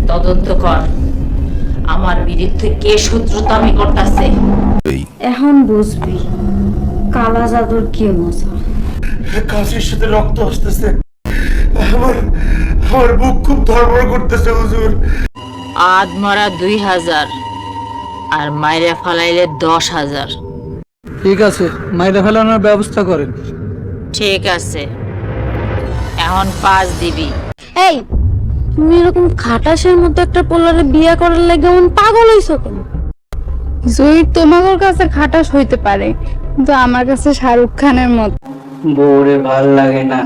তদন্ত কর, আমার বিরুদ্ধে কে শত্রুতামি করতেছে। এখন বুঝবি কালা জাদুর কি মজা। কাশির সাথে রক্ত আসতেছে, আমার আমার বুক খুব ধড়ফড় করতেছে হুজুর। আদ মরা 2000 আর মাইরা ফালাইলে 10,000। ঠিক আছে, মাইরা ফেলানোর ব্যবস্থা করেন। ঠিক আছে, এখন 5 দিবি। এই তুমি এরকম খাটাসের মতো একটা পোলারে বিয়ে করার লাগে এমন পাগল হইছো কেন? জহির তোমাদের কাছে খাটাস হইতে পারে, কিন্তু আমার কাছে শাহরুখ খানের মতো। বউরে ভাল লাগে না,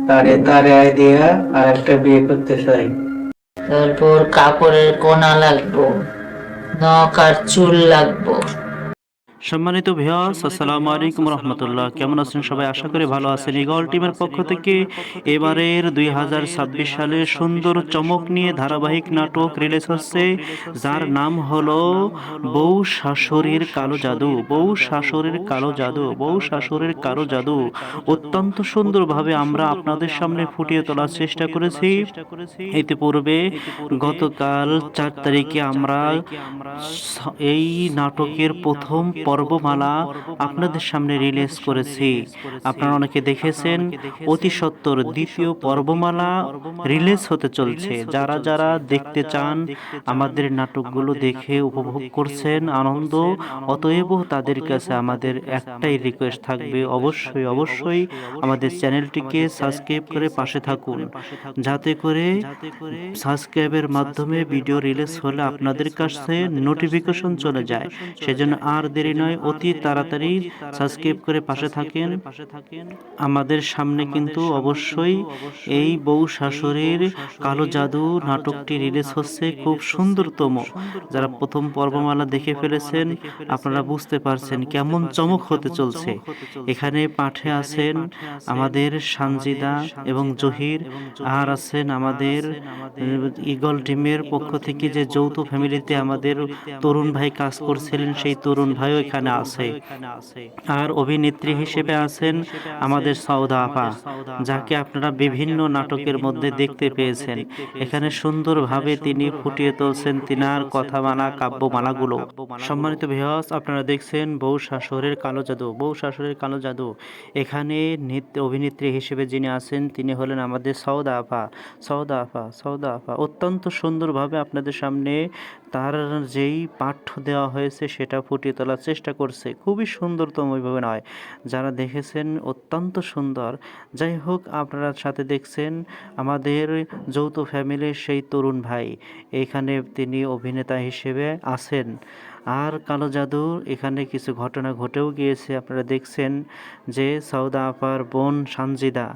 তারে তারে আয় দিয়া আর একটা বিয়ে করতে চাই। তারপর কাপড়ের কোনা লাগবো, নখ আর চুল লাগবো। সম্মানিত ভিউয়ার্স, আসসালামু আলাইকুম রহমতুল্লাহ। কেমন আছেন সবাই? আশা করি ভালো আছেন। ইগল টিমের পক্ষ থেকে এবারের 2026 সালে সুন্দর চমক নিয়ে ধারাবাহিক নাটক রিলিজ হচ্ছে, যার নাম হলো বউ শাশুড়ির কালো জাদু। বউ শাশুড়ির কালো জাদু, বউ শাশুড়ির কালো জাদু অত্যন্ত সুন্দরভাবে আমরা আপনাদের সামনে ফুটিয়ে তোলার চেষ্টা করেছি। ইতিপূর্বে গতকাল 4 তারিখে আমরা এই নাটকের প্রথম পর্বমালা আপনাদের সামনে রিলিজ করেছি। আপনারা অনেকে দেখেছেন। অতি সত্বর দ্বিতীয় পর্বমালা রিলিজ হতে চলছে। যারা যারা দেখতে চান, আমাদের নাটকগুলো দেখে উপভোগ করছেন আনন্দ, অতএব তাদের কাছে আমাদের একটাই রিকোয়েস্ট থাকবে, অবশ্যই অবশ্যই আমাদের চ্যানেলটিকে সাবস্ক্রাইব করে পাশে থাকুন, যাতে করে সাবস্ক্রাইবের মাধ্যমে ভিডিও রিলিজ হলে আপনাদের কাছে নোটিফিকেশন চলে যায়। সেজন্য আর দেরি নয়, অতি তাড়াতাড়ি সাবস্ক্রাইব করে পাশে থাকেন। আমাদের সামনে কিন্তু অবশ্যই এই বউ শাশুড়ির কালো জাদু নাটকটি রিলিজ হচ্ছে, খুব সুন্দরতম। যারা প্রথম পর্বমালা দেখে ফেলেছেন, আপনারা বুঝতে পারছেন কেমন চমক হতে চলছে। এখানে পাঠে আছেন আমাদের সানজিদা এবং জহির, আর আছেন আমাদের ইগল টিমের পক্ষ থেকে যে যৌথ ফ্যামিলিতে আমাদের তরুণ ভাই কাজ করছিলেন, সেই তরুণ ভাইও এখানে আছে। আর অভিনেত্রী হিসেবে আছেন আমাদের সৌদা আপা, যাকে আপনারা বিভিন্ন নাটকের মধ্যে দেখতে পেয়েছেন। এখানে সুন্দরভাবে তিনি ফুটিয়ে তুলছেন তিনার কথা মানা কাব্যমালাগুলো। সম্মানিত ভিউয়ার্স, আপনারা দেখছেন বউ শাশুড়ির কালো জাদু, বউ শাশুড়ির কালো জাদু। এখানে অভিনেত্রী হিসেবে যিনি আছেন, তিনি হলেন আমাদের সৌদা আপা। সৌদা আপা, সৌদা আপা অত্যন্ত সুন্দরভাবে আপনাদের সামনে তার যেই পাঠ্য দেওয়া হয়েছে সেটা ফুটিয়ে তোলার চেষ্টা করছে। খুবই সুন্দরতম ওইভাবে নয়, যারা দেখেছেন অত্যন্ত সুন্দর। যাই হোক, আপনারা সাথে দেখছেন আমাদের যৌথ ফ্যামিলির সেই তরুণ ভাই, এখানে তিনি অভিনেতা হিসেবে আছেন। আর কালো জাদুর এখানে কিছু ঘটনা ঘটেও গিয়েছে। আপনারা দেখছেন যে সৌদা আপার বোন সানজিদা,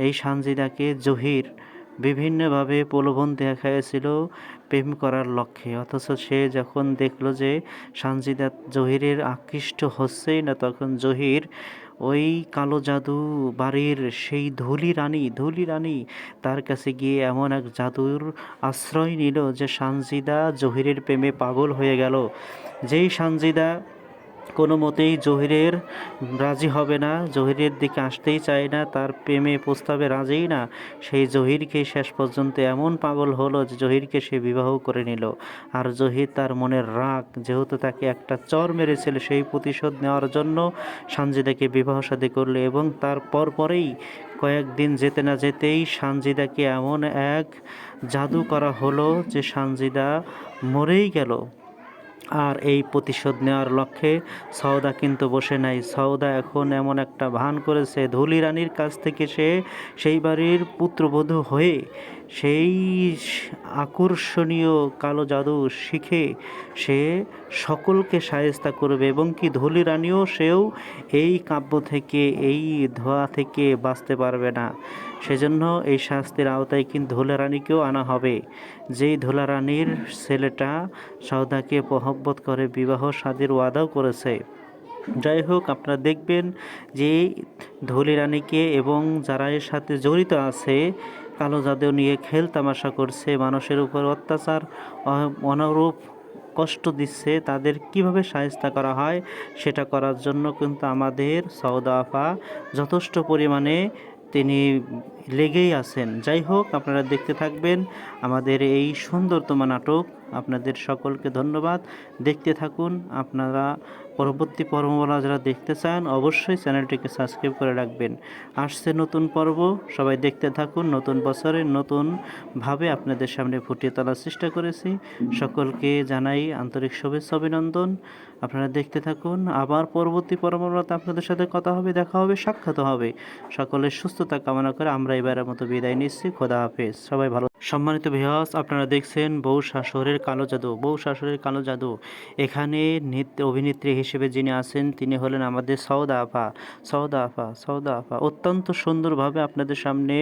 এই সানজিদাকে জহির বিভিন্নভাবে প্রলোভন দেখাইছিল প্রেম করার লক্ষ্যে, অথচ সে যখন দেখলো যে সানজিদা জহিরের আকৃষ্ট হচ্ছেই না, তখন জহির ওই কালো জাদু বাড়ির সেই ধুলি রানী তার কাছে গিয়ে এমন এক জাদুর আশ্রয় নিল যে সানজিদা জহিরের প্রেমে পাগল হয়ে গেল। যেই সানজিদা কোনো মতেই জহিরের রাজি হবে না, জহিরের দিকে আসতেই চায় না, তার প্রেমে প্রস্তাবে রাজিই না, সেই জহিরকে শেষ পর্যন্ত এমন পাগল হলো যে জহিরকে সে বিবাহ করে নিল। আর জহির তার মনের রাগ, যেহেতু তাকে একটা চর মেরেছিল, সেই প্রতিশোধ নেওয়ার জন্য সানজিদাকে বিবাহ শাদী করলো। এবং তার পরেই কয়েকদিন যেতে না যেতেই সানজিদাকে এমন এক জাদু করা হলো যে সানজিদা মরেই গেল। আর এই প্রতিশোধ নেওয়ার লক্ষ্যে সৌদা কিন্তু বসে নাই। সৌদা এখন এমন একটা ভান করেছে, ধুলি রানীর কাছ থেকে সে সেই বাড়ির পুত্রবধূ হয়ে সেই আকর্ষণীয় কালো জাদু শিখে সে সকলকে শায়েস্তা করবে, এবং কি ধুলি রানীও সেও এই কাব্য থেকে, এই ধোয়া থেকে বাঁচতে পারবে না। সেজন্য এই শাস্তির আওতায় কিন্তু ধুলা রানীকেও আনা হবে। যেই ধুলা রানীর ছেলেটা সৌদাকে মহব্বত করে বিবাহ শাদীর ওয়াদাও করেছে। যাই হোক, আপনারা দেখবেন যে ধুলি রানীকে এবং যারা এর সাথে জড়িত আছে, কালো জাদু নিয়ে খেল তামাশা করছে, মানুষের উপর অত্যাচার অনুরূপ কষ্ট দিচ্ছে, তাদের কিভাবে শায়েস্তা করা হয় সেটা করার জন্য কিন্তু আমাদের সৌদা আপা যথেষ্ট পরিমাণে তিনি লেগেই আছেন। যাই হোক, আপনারা দেখতে থাকবেন আমাদের এই সুন্দরতম নাটক। আপনাদের সকলকে ধন্যবাদ। দেখতে থাকুন। আপনারা পরবর্তী পর্বগুলো যারা দেখতে চান অবশ্যই চ্যানেলটিকে সাবস্ক্রাইব করে রাখবেন। আসছে নতুন পর্ব, সবাই দেখতে থাকুন। নতুন বছরে নতুনভাবে আপনাদের সামনে ফুটিয়ে তোলার চেষ্টা করেছি। সকলকে জানাই আন্তরিক শুভেচ্ছা অভিনন্দন। আপনারা দেখতে থাকুন। আবার পরবর্তী পর্বগুলোতে আপনাদের সাথে কথা হবে, দেখা হবে, সাক্ষাৎ হবে। সকলের সুস্থতা কামনা করে আমরা এবারের মতো বিদায় নিচ্ছি। খোদা হাফেজ। সবাই ভালো। সম্মানিত ভিউয়ার্স, আপনারা দেখছেন বউ শাশুড়ির কালো জাদু। বউ শাশুড়ির কালো জাদু। এখানে অভিনেত্রী হিসেবে যিনি আছেন তিনি হলেন আমাদের সওদা আপা। সওদা আপা অত্যন্ত সুন্দরভাবে আপনাদের সামনে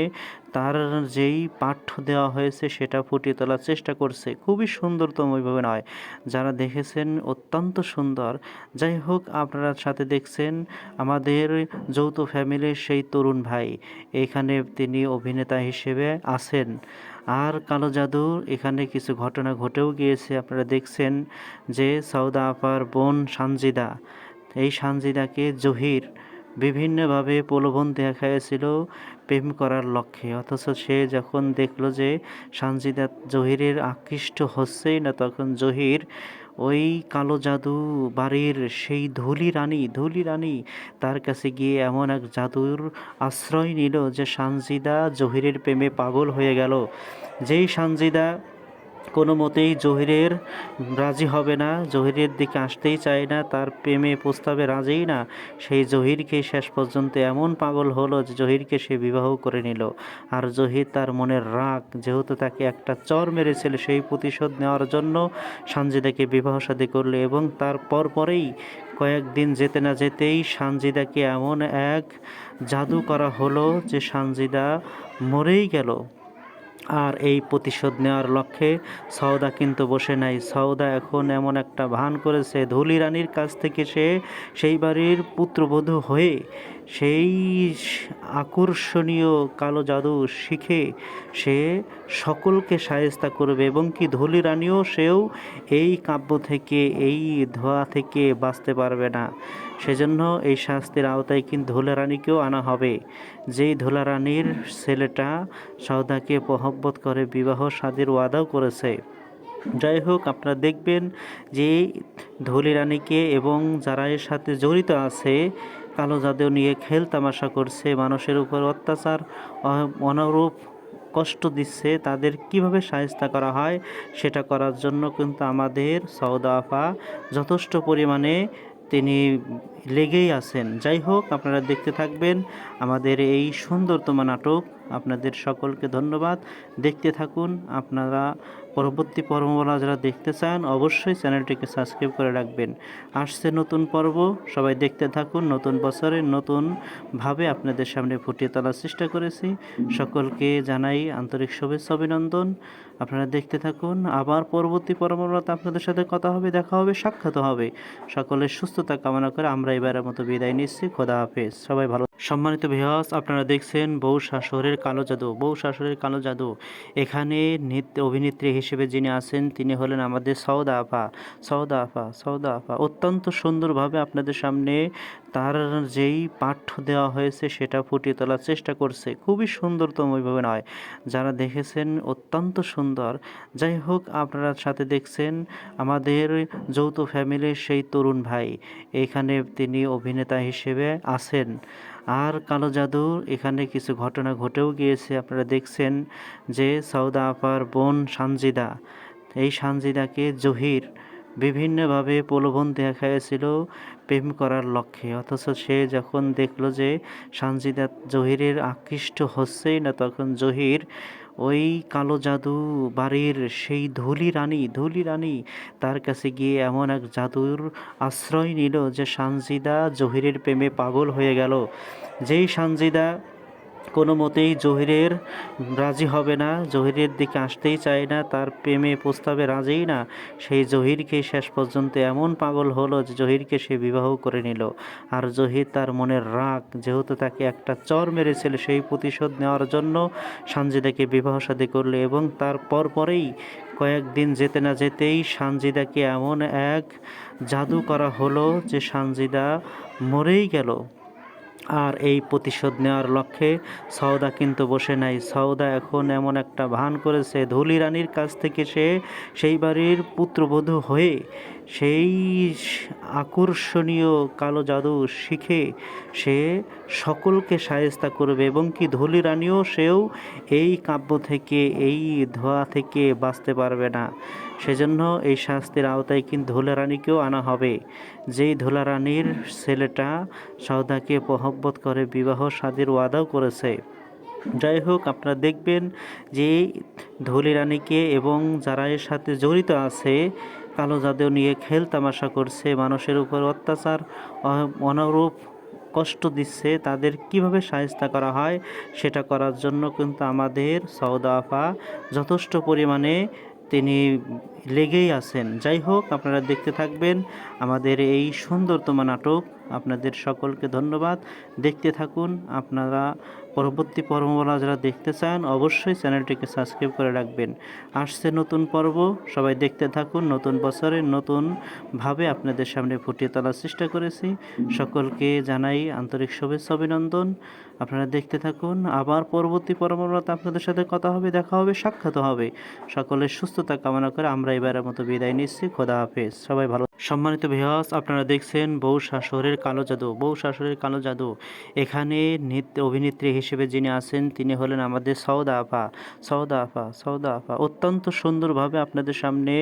তার যেই পাঠ্য দেওয়া হয়েছে সেটা ফুটিয়ে তোলার চেষ্টা করছে। খুবই সুন্দরতম ওইভাবে নয়, যারা দেখেছেন অত্যন্ত সুন্দর। যাই হোক, আপনারা সাথে দেখছেন আমাদের যৌথ ফ্যামিলির সেই তরুণ ভাই। এখানে তিনি অভিনেতা হিসেবে আছেন। আর কালো জাদুর এখানে কিছু ঘটনা ঘটেও গিয়েছে। আপনারা দেখছেন যে সওদা আপার বোন সানজিদা, এই সানজিদাকে জহির বিভিন্নভাবে প্রলোভন দেখাইছিল প্রেম করার লক্ষ্যে। অথচ সে যখন দেখলো যে সানজিদা জহিরের আকৃষ্ট হচ্ছেই না, তখন জহির ওই কালো জাদু বাড়ির সেই ধুলি রানী তার কাছে গিয়ে এমন এক জাদুর আশ্রয় নিল যে সানজিদা জহিরের প্রেমে পাগল হয়ে গেল। যেই সানজিদা কোনো মতেই জহিরের রাজি হবে না, জহিরের দিকে আসতেই চায় না, তার প্রেমে প্রস্তাবে রাজিই না, সেই জহিরকে শেষ পর্যন্ত এমন পাগল হলো যে জহিরকে সে বিবাহ করে নিল। আর জহির তার মনের রাগ, যেহেতু তাকে একটা চর মেরেছিল, সেই প্রতিশোধ নেওয়ার জন্য সানজিদাকে বিবাহ শাদী করলো। এবং তার পরেই কয়েকদিন যেতে না যেতেই সানজিদাকে এমন এক জাদু করা হলো যে সানজিদা মরেই গেল। আর এই প্রতিশোধ নেওয়ার লক্ষ্যে সওদা কিন্তু বসে নাই। সওদা এখন এমন একটা ভান করেছে, ধুলি রানীর কাছ থেকে সে সেই বাড়ির পুত্রবধূ হয়ে সেই আকর্ষণীয় কালো জাদু শিখে সে সকলকে শায়েস্তা করবে। এবং কি ধুলি রানীও সেও এই কাব্য থেকে, এই ধোয়া থেকে বাঁচতে পারবে না। সেজন্য এই শাস্তির আওতায় কিন্তু ধুলা রানীকেও আনা হবে। যেই ধুলা রানীর ছেলেটা সওদাকে মহব্বত করে বিবাহ শাদীর ওয়াদাও করেছে। যাই হোক, আপনারা দেখবেন যে ধুলি রানীকে এবং যারা এর সাথে জড়িত আছে কালো জাদু নিয়ে খেল তামাশা করছে, মানুষের উপর অত্যাচার অনুরূপ কষ্ট দিচ্ছে, তাদের কিভাবে শায়েস্তা করা হয় সেটা করার জন্য কিন্তু আমাদের সওদা আপা যথেষ্ট পরিমাণে তিনি লেগেই আছেন। যাই হোক, আপনারা দেখতে থাকবেন আমাদের এই সুন্দরতম নাটক। আপনাদের সকলকে ধন্যবাদ। দেখতে থাকুন। আপনারা পরবর্তী পর্বগুলো যারা দেখতে চান অবশ্যই চ্যানেলটিকে সাবস্ক্রাইব করে রাখবেন। আসছে নতুন পর্ব, সবাই দেখতে থাকুন। নতুন বছরে নতুনভাবে আপনাদের সামনে ফুটিয়ে তোলার চেষ্টা করেছি। সকলকে জানাই আন্তরিক শুভেচ্ছা অভিনন্দন। আপনারা দেখতে থাকুন। আবার পরবর্তী পর্বগুলোতে আপনাদের সাথে কথা হবে, দেখা হবে, সাক্ষাৎ হবে। সকলের সুস্থতা কামনা করে আমরা এবারের মতো বিদায় নিচ্ছি। খোদা হাফেজ। সবাই ভালো। সম্মানিত ভিউয়ার্স, আপনারা দেখছেন বউ শাশুড়ির কালো জাদু। বউ শাশুড়ির কালো জাদু। এখানে অভিনেত্রী হিসেবে যিনি আছেন তিনি হলেন আমাদের সওদা আপা। অত্যন্ত সুন্দরভাবে আপনাদের সামনে তার যেই পাঠ্য দেওয়া হয়েছে সেটা ফুটিয়ে তোলার চেষ্টা করছে। খুবই সুন্দরতম ওইভাবে নয়, যারা দেখেছেন অত্যন্ত সুন্দর। যাই হোক, আপনারা সাথে দেখছেন আমাদের যৌথ ফ্যামিলির সেই তরুণ ভাই। এখানে তিনি অভিনেতা হিসেবে আছেন। আর কালো জাদুর এখানে কিছু ঘটনা ঘটেও গিয়েছে। আপনারা দেখছেন যে সওদা আপার বোন সানজিদা, এই সানজিদাকে জহির বিভিন্নভাবে প্রলোভন দেখাইছিল প্রেম করার লক্ষ্যে। অথচ সে যখন দেখলো যে সানজিদা জহিরের আকৃষ্ট হচ্ছেই না, তখন জহির ওই কালো জাদু বাড়ির সেই ধুলি রানী তার কাছে গিয়ে এমন এক জাদুর আশ্রয় নিল যে সানজিদা জহিরের প্রেমে পাগল হয়ে গেল। যেই সানজিদা কোনো মতেই জহিরের রাজি হবে না, জহিরের দিকে আসতেই চায় না, তার প্রেমে প্রস্তাবে রাজিই না, সেই জহিরকে শেষ পর্যন্ত এমন পাগল হলো যে জহিরকে সে বিবাহ করে নিল। আর জহির তার মনের রাগ, যেহেতু তাকে একটা চর মেরেছিল, সেই প্রতিশোধ নেওয়ার জন্য সানজিদাকে বিবাহ শাদী করলো। এবং তার পরেই কয়েকদিন যেতে না যেতেই সানজিদাকে এমন এক জাদু করা হলো যে সানজিদা মরেই গেল। আর এই প্রতিশোধ নেওয়ার লক্ষ্যে সওদা কিন্তু বসে নাই। সওদা এখন এমন একটা ভান করেছে, ধুলি রানীর কাছ থেকে সে সেই বাড়ির পুত্রবধূ হয়ে সেই আকর্ষণীয় কালো জাদু শিখে সে সকলকে শায়েস্তা করবে, এবং কি ধুলি রানীও সেও এই কাব্য থেকে, এই ধোয়া থেকে বাঁচতে পারবে না। সেজন্য এই শাস্তির আওতায় কিন্তু ধুলা রানীকেও আনা হবে। যেই ধুলা রানীর ছেলেটা সওদাকে মহব্বত করে বিবাহ শাদীর ওয়াদাও করেছে। যাই হোক, আপনারা দেখবেন যে ধুলি রানীকে এবং যারা এর সাথে জড়িত আছে কালো জাদু নিয়ে খেল তামাশা করছে, মানুষের উপর অত্যাচার অনরূপ কষ্ট দিচ্ছে, তাদের কিভাবে শায়েস্তা করা হয় সেটা করার জন্য কিন্তু আমাদের সওদা আপা যথেষ্ট পরিমাণে তিনি লেগেই আছেন। যাই হোক, আপনারা দেখতে থাকবেন আমাদের এই সুন্দরতম নাটক। আপনাদের সকলকে ধন্যবাদ, দেখতে থাকুন। আপনারা পরবর্তী পর্বগুলো যারা দেখতে চান অবশ্যই চ্যানেলটিকে সাবস্ক্রাইব করে রাখবেন। আসছে নতুন পর্ব, সবাই দেখতে থাকুন। নতুন বছরে নতুনভাবে আপনাদের সামনে ফুটিয়ে তোলার চেষ্টা করেছি। সকলকে জানাই আন্তরিক শুভেচ্ছা অভিনন্দন। আপনারা দেখতে থাকুন। আবার পরবর্তী পর্বগুলোতে আপনাদের সাথে কথা হবে, দেখা হবে, সাক্ষাৎ হবে। সকলের সুস্থতা কামনা করে আমরা এবারের মতো বিদায় নিচ্ছি। খোদা হাফেজ, সবাই ভালো। সম্মানিত ভিউয়ার্স, আপনারা দেখছেন বউ শাশুড়ির কালো জাদু। বউ শাশুড়ির কালো জাদু এখানে অভিনেত্রী হিসেবে যিনি আছেন তিনি হলেন আমাদের সওদা আপা। সওদা আপা, সওদা আপা অত্যন্ত সুন্দরভাবে আপনাদের সামনে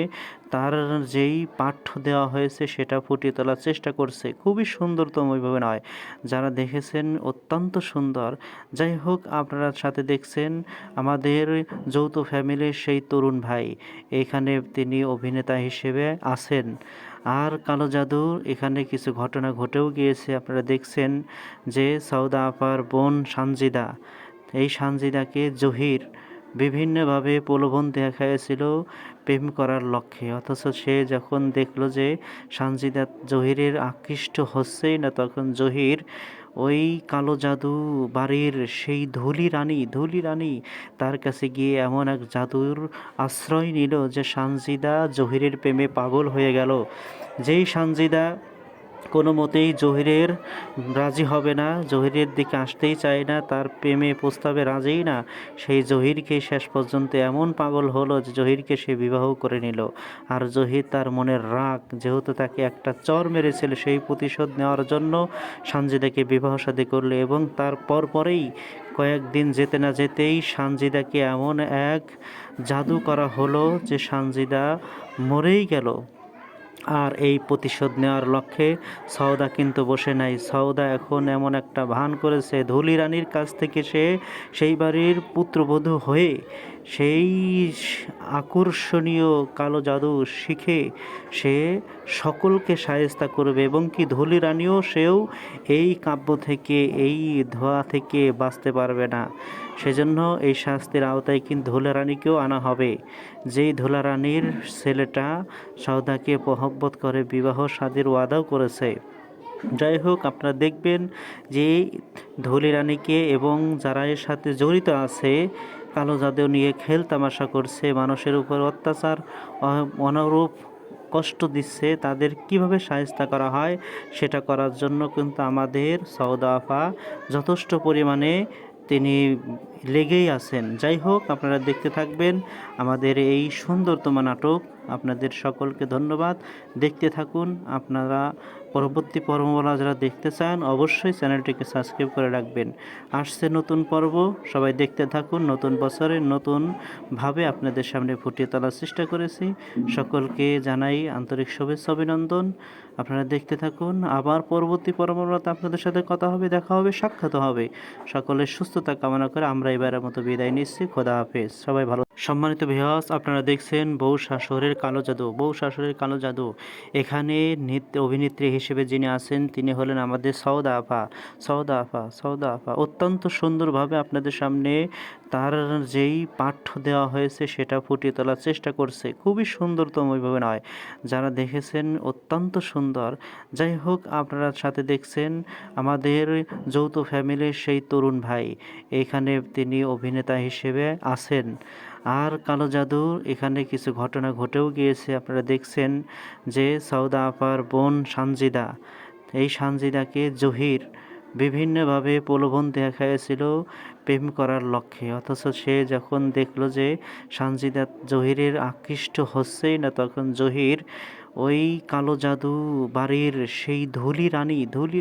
তার যেই পাঠ্য দেওয়া হয়েছে সেটা ফুটিয়ে তোলার চেষ্টা করছে। খুবই সুন্দরতম ওইভাবে নয়, যারা দেখেছেন অত্যন্ত সুন্দর। যাই হোক, আপনারা সাথে দেখছেন আমাদের যৌথ ফ্যামিলির সেই তরুণ ভাই, এখানে তিনি অভিনেতা হিসেবে আছেন। আর কালো জাদুর এখানে কিছু ঘটনা ঘটেও গিয়েছে। আপনারা দেখছেন যে সওদা আপার বোন সানজিদা, এই সানজিদাকে জহির বিভিন্নভাবে প্রলোভন দেখাইছিল প্রেম করার লক্ষ্যে, অথচ সে যখন দেখলো যে সানজিদা জহিরের আকৃষ্ট হচ্ছেই না, তখন জহির ওই কালো জাদু বাড়ির সেই ধুলি রানী তার কাছে গিয়ে এমন এক জাদুর আশ্রয় নিল যে সানজিদা জহিরের প্রেমে পাগল হয়ে গেল। যেই সানজিদা কোনো মতেই জহিরের রাজি হবে না, জহিরের দিকে আসতেই চায় না, তার প্রেমে প্রস্তাবে রাজিই না, সেই জহিরকে শেষ পর্যন্ত এমন পাগল হলো যে জহিরকে সে বিবাহ করে নিল। আর জহির তার মনের রাগ, যেহেতু তাকে একটা চর মেরেছিল, সেই প্রতিশোধ নেওয়ার জন্য সানজিদাকে বিবাহ শাদী করলো। এবং তার পরেই কয়েকদিন যেতে না যেতেই সানজিদাকে এমন এক জাদু করা হলো যে সানজিদা মরেই গেল। আর এই প্রতিশোধ নেওয়ার লক্ষ্যে সওদা কিন্তু বসে নাই। সওদা এখন এমন একটা ভান করেছে, ধুলি রানীর কাছ থেকে সে সেই বাড়ির পুত্রবধূ হয়ে সেই আকর্ষণীয় কালো জাদু শিখে সে সকলকে শায়েস্তা করবে, এবং কি ধুলি রানীও সেও এই কাব্য থেকে, এই ধোয়া থেকে বাঁচতে পারবে না। সেজন্য এই শাস্তির আওতায় কিন্তু ধুলা রানীকেও আনা হবে। যেই ধুলা রানীর ছেলেটা সওদাকে মহব্বত করে বিবাহ শাদীর ওয়াদাও করেছে। যাই হোক, আপনারা দেখবেন যে ধুলি রানীকে এবং যারা এর সাথে জড়িত আছে কালো জাদু নিয়ে খেল তামাশা করছে, মানুষের উপর অত্যাচার অনরূপ কষ্ট দিচ্ছে, তাদের কিভাবে শায়েস্তা করা হয় সেটা করার জন্য কিন্তু আমাদের সওদা আপা যথেষ্ট পরিমাণে তিনি লেগেই আছেন। যাই হোক, আপনারা দেখতে থাকবেন আমাদের এই সুন্দরতম নাটক। আপনাদের সকলকে ধন্যবাদ, দেখতে থাকুন। আপনারা পরবর্তী পর্বগুলো যারা দেখতে চান অবশ্যই চ্যানেলটিকে সাবস্ক্রাইব করে রাখবেন। আসছে নতুন পর্ব, সবাই দেখতে থাকুন। নতুন বছরে নতুনভাবে আপনাদের সামনে ফুটিয়ে তোলার চেষ্টা করেছি। সকলকে জানাই আন্তরিক শুভেচ্ছা অভিনন্দন। আপনারা দেখতে থাকুন। আবার পরবর্তী পর্বগুলোতে আপনাদের সাথে কথা হবে, দেখা হবে, সাক্ষাৎ হবে। সকলের সুস্থতা কামনা করে আমরা এবারের মতো বিদায় নিচ্ছি। খোদা হাফেজ, সবাই ভালো। সম্মানিত ভিউয়ার্স, আপনারা দেখছেন বউ শাশুড়ির কালো জাদু। বউ শাশুড়ির কালো জাদু এখানে অভিনেত্রী হিসেবে যিনি আছেন তিনি হলেন আমাদের সওদা আপা। সওদা আপা, সওদা আপা অত্যন্ত সুন্দরভাবে আপনাদের সামনে তার যেই পাঠ্য দেওয়া হয়েছে সেটা ফুটিয়ে তোলার চেষ্টা করছে। খুবই সুন্দরতম ওইভাবে নয়, যারা দেখেছেন অত্যন্ত সুন্দর। যাই হোক, আপনারা সাথে দেখছেন আমাদের যৌথ ফ্যামিলির সেই তরুণ ভাই, এখানে তিনি অভিনেতা হিসেবে আছেন। আর কালো জাদুর এখানে কিছু ঘটনা ঘটেও গিয়েছে। আপনারা দেখছেন যে সওদা আপার বোন সানজিদা, এই সানজিদাকে জহির বিভিন্নভাবে প্রলোভন দেখাইছিল প্রেম করার লক্ষ্যে, অথচ সে যখন দেখলো যে সানজিদা জহিরের আকৃষ্ট হচ্ছেই না, তখন জহির ওই কালো জাদু বাড়ির সেই ধুলি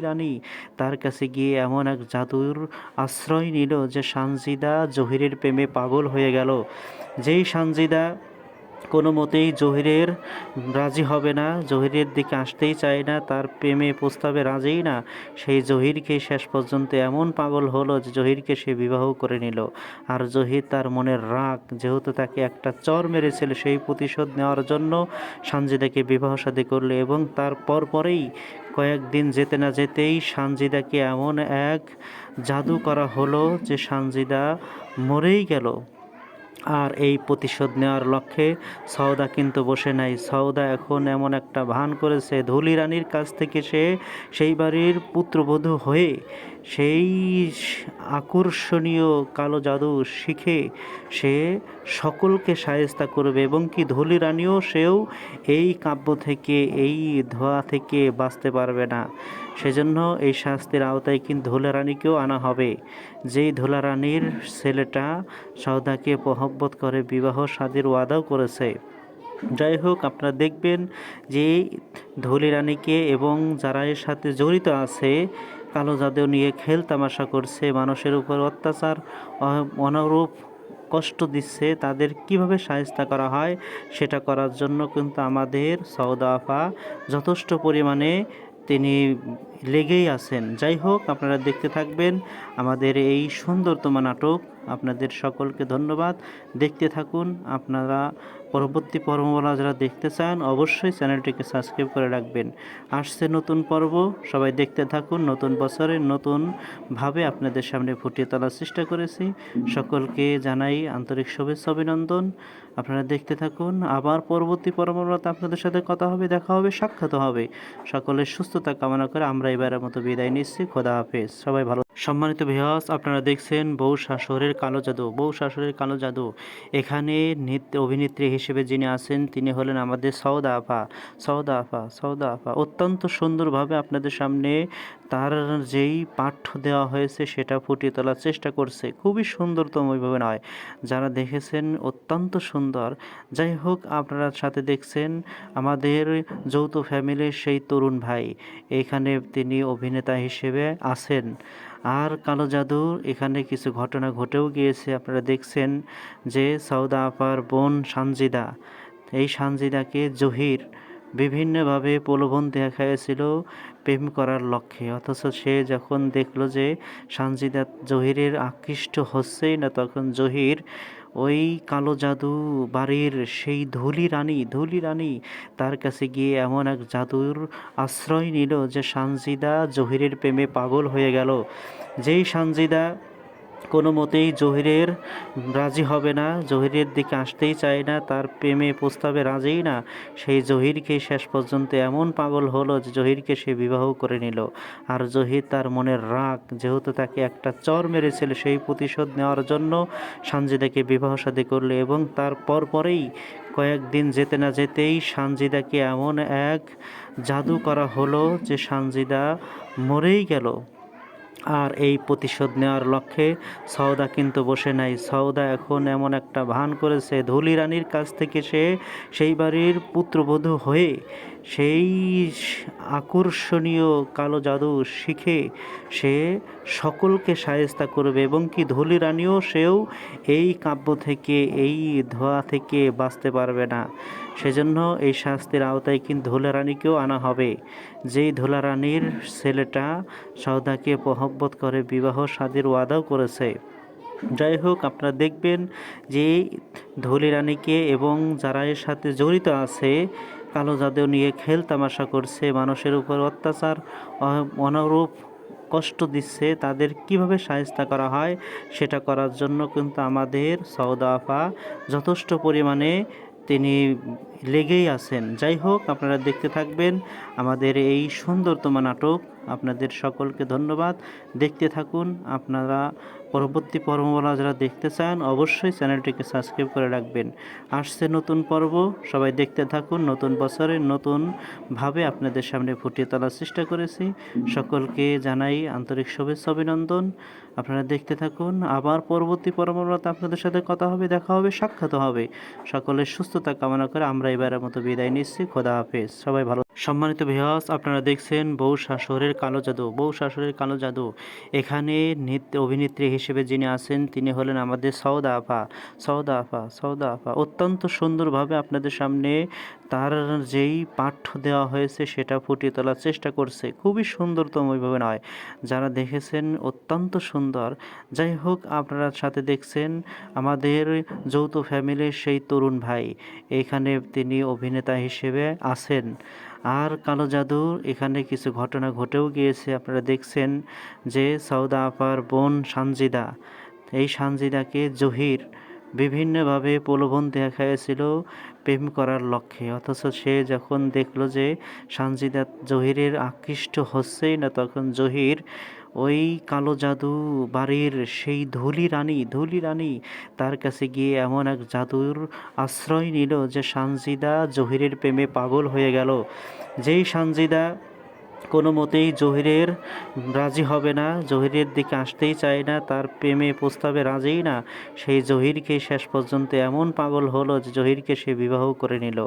রানী তার কাছে গিয়ে এমন এক জাদুর আশ্রয় নিল যে সানজিদা জহিরের প্রেমে পাগল হয়ে গেল। যেই সানজিদা কোনো মতেই জহিরের রাজি হবে না, জহিরের দিকে আসতেই চায় না, তার প্রেমে প্রস্তাবে রাজিই না, সেই জহিরকে শেষ পর্যন্ত এমন পাগল হলো যে জহিরকে সে বিবাহ করে নিল। আর জহির তার মনের রাগ, যেহেতু তাকে একটা চর মেরেছিল, সেই প্রতিশোধ নেওয়ার জন্য সানজিদাকে বিবাহ শাদী করলো। এবং তার পরেই কয়েকদিন যেতে না যেতেই সানজিদাকে এমন এক জাদু করা হলো যে সানজিদা মরেই গেল। আর এই প্রতিশোধ নেওয়ার লক্ষ্যে সওদা কিন্তু বসে নাই। সওদা এখন এমন একটা ভান করেছে, ধুলি রানীর কাছ থেকে সে সেই বাড়ির পুত্রবধূ হয়ে সেই আকর্ষণীয় কালো জাদু শিখে সে সকলকে শায়েস্তা করবে, এবং কি ধুলি রানীও সেও এই কাব্য থেকে, এই ধোয়া থেকে বাঁচতে পারবে না। সেজন্য এই শাস্তির আওতায় কিন্তু ধুলা রানীকেও আনা হবে। যেই ধুলা রানীর ছেলেটা সওদাকে মহব্বত করে বিবাহ শাদীর ওয়াদাও করেছে। যাই হোক, আপনারা দেখবেন যে ধুলি রানীকে এবং যারা এর সাথে জড়িত আছে, কালো জাদু নিয়ে খেল তামাশা করছে, মানুষের উপর অত্যাচার অনরূপ কষ্ট দিচ্ছে, তাদের কিভাবে শায়েস্তা করা হয় সেটা করার জন্য কিন্তু আমাদের সওদা আপা যথেষ্ট পরিমাণে তিনি লেগেই আছেন। যাই হোক, আপনারা দেখতে থাকবেন আমাদের এই সুন্দরতম নাটক। আপনাদের সকলকে ধন্যবাদ, দেখতে থাকুন। আপনারা পরবর্তী পর্বগুলো যারা দেখতে চান অবশ্যই চ্যানেলটিকে সাবস্ক্রাইব করে রাখবেন। আসছে নতুন পর্ব, সবাই দেখতে থাকুন। নতুন বছরে নতুনভাবে আপনাদের সামনে ফুটিয়ে তোলার চেষ্টা করেছি। সকলকে জানাই আন্তরিক শুভেচ্ছা অভিনন্দন। আপনারা দেখতে থাকুন। আবার পরবর্তী পর্বগুলোতে আপনাদের সাথে কথা হবে, দেখা হবে, সাক্ষাৎ হবে। সকলের সুস্থতা কামনা করে আমরা এবারের মতো বিদায় নিচ্ছি। খোদা হাফেজ, সবাই ভালো। সম্মানিত ভিউয়ার্স, আপনারা দেখছেন বউ শাশুড়ির কালো জাদু। বউ শাশুড়ির কালো জাদু এখানে অভিনেত্রী হিসেবে যিনি আছেন তিনি হলেন আমাদের সওদা আপা। সওদা আপা অত্যন্ত সুন্দরভাবে আপনাদের সামনে তার যেই পাঠ্য দেওয়া হয়েছে সেটা ফুটিয়ে তোলার চেষ্টা করছে। খুবই সুন্দরতম ওইভাবে নয়, যারা দেখেছেন অত্যন্ত সুন্দর। যাই হোক, আপনারা সাথে দেখছেন আমাদের যৌথ ফ্যামিলির সেই তরুণ ভাই, এখানে তিনি অভিনেতা হিসেবে আছেন। আর কালো জাদুর এখানে কিছু ঘটনা ঘটেও গিয়েছে। আপনারা দেখছেন যে সওদা আপার বোন সানজিদা, এই সানজিদাকে জহির বিভিন্নভাবে প্রলোভন দেখাইছিল প্রেম করার লক্ষ্যে, অথচ সে যখন দেখলো যে সানজিদা জহিরের আকৃষ্ট হচ্ছেই না, তখন জহির ওই কালো জাদু বাড়ির সেই ধুলি রানী তার কাছে গিয়ে এমন এক জাদুর আশ্রয় নিল যে সানজিদা জহিরের প্রেমে পাগল হয়ে গেল। যেই সানজিদা কোনো মতেই জহিরের রাজি হবে না, জহিরের দিকে আসতেই চায় না, তার প্রেমে প্রস্তাবে রাজিই না, সেই জহিরকে শেষ পর্যন্ত এমন পাগল হলো যে জহিরকে সে বিবাহ করে নিল। আর জহির তার মনের রাগ, যেহেতু তাকে একটা চর মেরেছিল, সেই প্রতিশোধ নেওয়ার জন্য সানজিদাকে বিবাহ শাদী করলো। এবং তার পরেই কয়েকদিন যেতে না যেতেই সানজিদাকে এমন এক জাদু করা হলো যে সানজিদা মরেই গেল। আর এই প্রতিশোধ নেওয়ার লক্ষ্যে সওদা কিন্তু বসে নাই। সওদা এখন এমন একটা ভান করেছে, ধুলি রানীর কাছ থেকে সে সেই বাড়ির পুত্রবধূ হয়ে সেই আকর্ষণীয় কালো জাদু শিখে সে সকলকে শায়েস্তা করবে, এবং কি ধুলি রানীও সেও এই কাব্য থেকে, এই ধোয়া থেকে বাঁচতে পারবে না। সেজন্য এই শাস্তির আওতায় কিন্তু ধুলা রানীকেও আনা হবে। যেই ধুলা রানীর ছেলেটা সওদাকে মহব্বত করে বিবাহ শাদীর ওয়াদাও করেছে। যাই হোক, আপনারা দেখবেন যে ধুলি রানীকে এবং যারা এর সাথে জড়িত আছে, কালো জাদু নিয়ে খেল তামাশা করছে, মানুষের উপর অত্যাচার অনরূপ কষ্ট দিচ্ছে, তাদের কিভাবে শায়েস্তা করা হয় সেটা করার জন্য কিন্তু আমাদের সওদা আপা যথেষ্ট পরিমাণে তিনি লেগেই আছেন। যাই হোক, আপনারা দেখতে থাকবেন আমাদের এই সুন্দরতম নাটক। আপনাদের সকলকে ধন্যবাদ। দেখতে থাকুন। আপনারা পরবর্তী পর্বগুলো যারা দেখতে চান অবশ্যই চ্যানেলটিকে সাবস্ক্রাইব করে রাখবেন। আসছে নতুন পর্ব, সবাই দেখতে থাকুন। নতুন বছরে নতুনভাবে আপনাদের সামনে ফুটিয়ে তোলার চেষ্টা করেছি। সকলকে জানাই আন্তরিক শুভেচ্ছা অভিনন্দন। আপনারা দেখতে থাকুন। আবার পরবর্তী পর্বগুলোতে আপনাদের সাথে কথা হবে, দেখা হবে, সাক্ষাৎ হবে। সকলের সুস্থতা কামনা করে আমরা এবারের মতো বিদায় নিচ্ছি। খোদা হাফেজ। সবাই ভালো। সম্মানিত ভিউয়ার্স, আপনারা দেখছেন বউ শাশুড়ির কালো জাদু। বউ শাশুড়ির কালো জাদু। এখানে অভিনেত্রী হিসেবে যিনি আছেন তিনি হলেন আমাদের সওদা আপা। সওদা আপা অত্যন্ত সুন্দরভাবে আপনাদের সামনে তার যেই পাঠ্য দেওয়া হয়েছে সেটা ফুটিয়ে তোলার চেষ্টা করছে। খুবই সুন্দরতম ওইভাবে নয়, যারা দেখেছেন অত্যন্ত সুন্দর। যাই হোক, আপনারা সাথে দেখছেন আমাদের যৌথ ফ্যামিলির সেই তরুণ ভাই। এখানে তিনি অভিনেতা হিসেবে আছেন। আর কালো জাদুর এখানে কিছু ঘটনা ঘটেও গিয়েছে। আপনারা দেখছেন যে সওদা আপার বোন সানজিদা, এই সানজিদাকে জহির বিভিন্নভাবে প্রলোভন দেখাইছিল প্রেম করার লক্ষ্যে। অথচ সে যখন দেখলো যে সানজিদা জহিরের আকৃষ্ট হচ্ছেই না, তখন জহির ওই কালো জাদু বাড়ির সেই ধুলি রানী তার কাছে গিয়ে এমন এক জাদুর আশ্রয় নিল যে সানজিদা জহিরের প্রেমে পাগল হয়ে গেল। যেই সানজিদা কোনো মতেই জহিরের রাজি হবে না, জহিরের দিকে আসতেই চায় না, তার প্রেমে প্রস্তাবে রাজিই না, সেই জহিরকে শেষ পর্যন্ত এমন পাগল হলো যে জহিরকে সে বিবাহ করে নিল।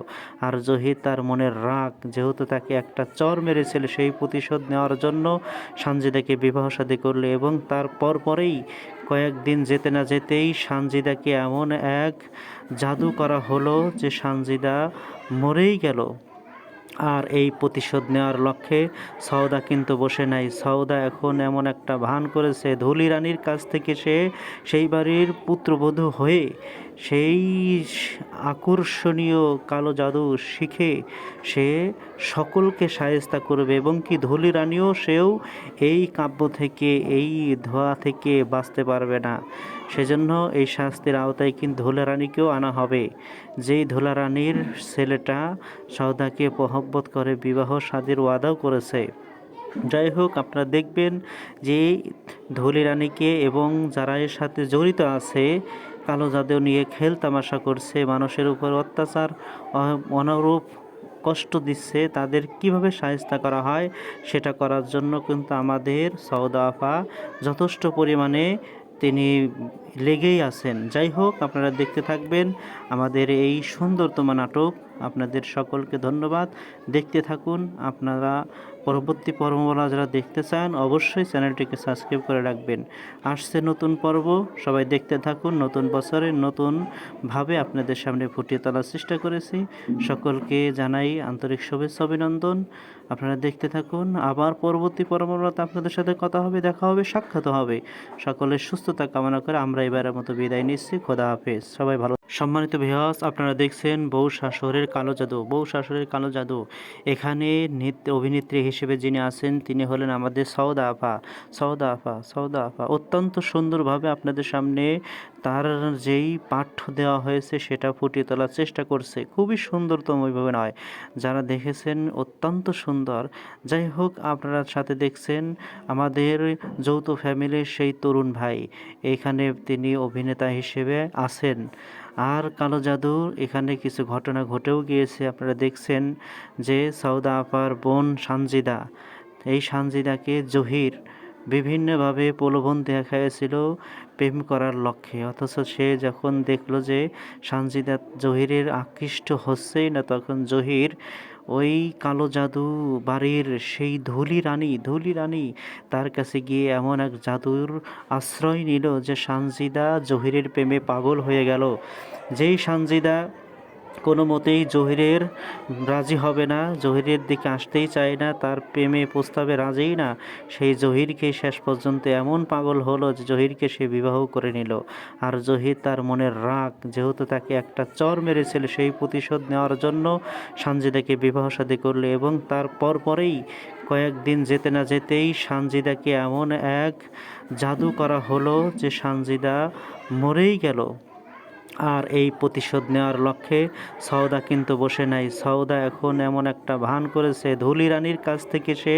আর জহির তার মনের রাগ, যেহেতু তাকে একটা চর মেরেছিল, সেই প্রতিশোধ নেওয়ার জন্য সানজিদাকে বিবাহ শাদী করলো। এবং তার পরেই কয়েকদিন যেতে না যেতেই সানজিদাকে এমন এক জাদু করা হলো যে সানজিদা মরেই গেল। আর এই প্রতিশোধ নেওয়ার লক্ষ্যে সওদা কিন্তু বসে নাই। সওদা এখন এমন একটা ভান করেছে, ধুলি রানীর কাছ থেকে সে সেই বাড়ির পুত্রবধূ হয়ে সেই আকর্ষণীয় কালো জাদু শিখে সে সকলকে শায়েস্তা করবে। এবং কি ধুলি রানীও সেও এই কাব্য থেকে, এই ধোয়া থেকে বাঁচতে পারবে না। সেজন্য এই শাস্তির আওতায় কিন্তু ধুলা রানীকেও আনা হবে। যেই ধুলা রানীর ছেলেটা সওদাকে মহব্বত করে বিবাহ শাদীর ওয়াদাও করেছে। যাই হোক, আপনারা দেখবেন যে ধুলি রানীকে এবং যারা এর সাথে জড়িত আছে কালো জাদু নিয়ে খেল তামাশা করছে, মানুষের উপর অত্যাচার অনুরূপ কষ্ট দিচ্ছে, তাদের কিভাবে শায়েস্তা করা হয় সেটা করার জন্য কিন্তু আমাদের সওদা আপা যথেষ্ট পরিমাণে তিনি লেগেই আছেন। যাই হোক, আপনারা দেখতে থাকবেন আমাদের এই সুন্দরতম নাটক। আপনাদের সকলকে ধন্যবাদ। দেখতে থাকুন। আপনারা পরবর্তী পর্বগুলো যারা দেখতে চান অবশ্যই চ্যানেলটিকে সাবস্ক্রাইব করে রাখবেন। আসছে নতুন পর্ব, সবাই দেখতে থাকুন। নতুন বছরে নতুনভাবে আপনাদের সামনে ফুটিয়ে তোলার চেষ্টা করেছি। সকলকে জানাই আন্তরিক শুভেচ্ছা অভিনন্দন। আপনারা দেখতে থাকুন। আবার পরবর্তী পর্বগুলোতে আপনাদের সাথে কথা হবে, দেখা হবে, সাক্ষাৎ হবে। সকলের সুস্থতা কামনা করে আমরা এবারের মতো বিদায় নিচ্ছি। খোদা হাফেজ। সবাই ভালো। সম্মানিত ভিউয়ার্স, আপনারা দেখছেন বউ শাশুড়ির কালো জাদু। বউ শাশুড়ির কালো জাদু। এখানে অভিনেত্রী হিসেবে যিনি আছেন তিনি হলেন আমাদের সওদা আপা। অত্যন্ত সুন্দরভাবে আপনাদের সামনে তার যেই পাঠ্য দেওয়া হয়েছে সেটা ফুটিয়ে তোলার চেষ্টা করছে। খুবই সুন্দরতম ওইভাবে নয়, যারা দেখেছেন অত্যন্ত সুন্দর। যাই হোক, আপনারা সাথে দেখছেন আমাদের যৌথ ফ্যামিলির সেই তরুণ ভাই। এখানে তিনি অভিনেতা হিসেবে আছেন। আর কালো জাদুর এখানে কিছু ঘটনা ঘটেও গিয়েছে। আপনারা দেখছেন যে সওদা আপার বোন সানজিদা, এই সানজিদাকে জহির বিভিন্নভাবে প্রলোভন দেখাইছিল প্রেম করার লক্ষ্যে। অথচ সে যখন দেখলো যে সানজিদা জহিরের আকৃষ্ট হচ্ছেই না, তখন জহির ওই কালো জাদু বাড়ির সেই ধুলি রানী তার কাছে গিয়ে এমন এক জাদুর আশ্রয় নিল যে সানজিদা জহিরের প্রেমে পাগল হয়ে গেল। যেই সানজিদা কোনো মতেই জহিরের রাজি হবে না, জহিরের দিকে আসতেই চায় না, তার প্রেমে প্রস্তাবে রাজিই না, সেই জহিরকে শেষ পর্যন্ত এমন পাগল হলো যে জহিরকে সে বিবাহ করে নিল। আর জহির তার মনের রাগ, যেহেতু তাকে একটা চর মেরেছিল, সেই প্রতিশোধ নেওয়ার জন্য সানজিদাকে বিবাহ শাদী করলো। এবং তার পরেই কয়েকদিন যেতে না যেতেই সানজিদাকে এমন এক জাদু করা হলো যে সানজিদা মরেই গেল। আর এই প্রতিশোধ নেওয়ার লক্ষ্যে সওদা কিন্তু বসে নাই। সওদা এখন এমন একটা ভান করেছে, ধুলি রানীর কাছ থেকে সে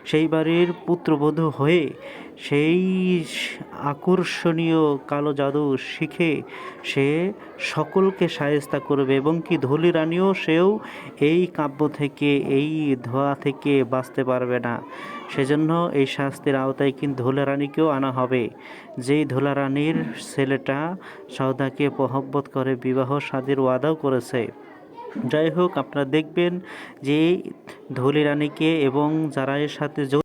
সেই বাড়ির পুত্রবধূ হয়ে সেই আকর্ষণীয় কালো জাদু শিখে সে সকলকে শায়েস্তা করবে, এবং কি ধুলি রানীও সেও এই কাব্য থেকে, এই ধোয়া থেকে বাঁচতে পারবে না। সেজন্য এই শাস্তির আওতায় কিন্তু ধুলা রানীকেও আনা হবে। যেই ধুলা রানীর ছেলেটা সওদাকে মহব্বত করে, বিবাহ শাদীর ওয়াদাও করেছে। যাই হোক, আপনারা দেখবেন যে ধুলি রানীকে এবং যারা এর সাথে